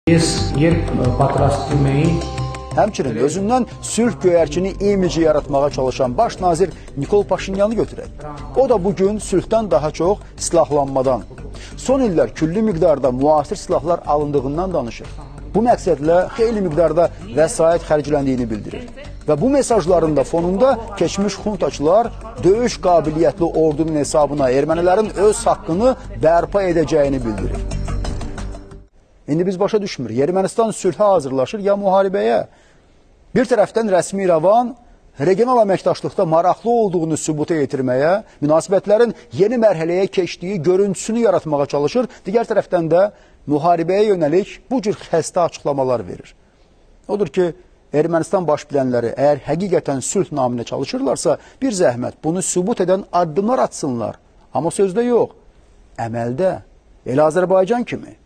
Yer patrastırmayı Həmçinin özündən sülh göyərçini imici yaratmağa çalışan baş nazir Nikol Paşinyanı götürək. O da bugün sülhdən daha çox silahlanmadan, son illər külli miqdarda müasir silahlar alındığından danışır. Bu məqsədlə xeyli miqdarda vəsait xərcləndiyini bildirir. Və bu mesajların da fonunda keçmiş xuntaçılar döyüş qabiliyyətli ordunun hesabına ermənilərin öz haqqını bərpa edəcəyini bildirir. İndi biz başa düşmür. Ermənistan sülhə hazırlaşır ya müharibəyə. Bir tərəfdən rəsmi İrəvan regional əməkdaşlıqda maraqlı olduğunu sübuta yetirməyə, münasibətlərin yeni mərhələyə keçdiyi görüntüsünü yaratmağa çalışır. Digər tərəfdən də müharibəyə yönəlik bu cür xəstə açıqlamalar verir. Odur ki, Ermənistan baş bilənləri əgər həqiqətən sülh naminə çalışırlarsa, bir zəhmət bunu sübut edən addımlar atsınlar. Amma sözdə yox, əməldə, elə Azərbaycan kimi.